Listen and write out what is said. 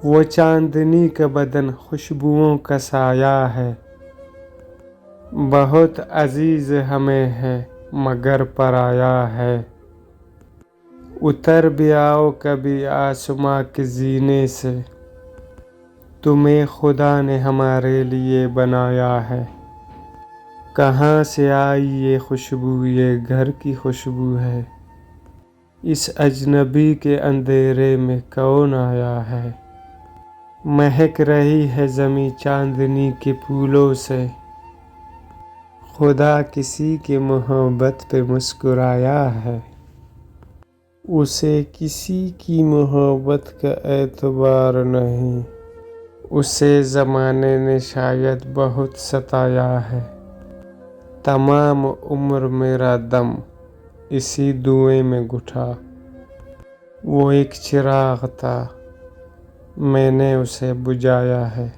وہ چاندنی کا بدن خوشبوؤں کا سایہ ہے، بہت عزیز ہمیں ہے مگر پرایا ہے۔ اتر بھی آؤ کبھی آسماں کے زینے سے، تمہیں خدا نے ہمارے لیے بنایا ہے۔ کہاں سے آئی یہ خوشبو، یہ گھر کی خوشبو ہے، اس اجنبی کے اندھیرے میں کون آیا ہے۔ مہک رہی ہے زمیں چاندنی کے پھولوں سے، خدا کسی کی محبت پہ مسکرایا ہے۔ اسے کسی کی محبت کا اعتبار نہیں، اسے زمانے نے شاید بہت ستایا ہے۔ تمام عمر میرا دم اسی دھویں میں گھٹا، وہ ایک چراغ تھا میں نے اسے بجھایا ہے۔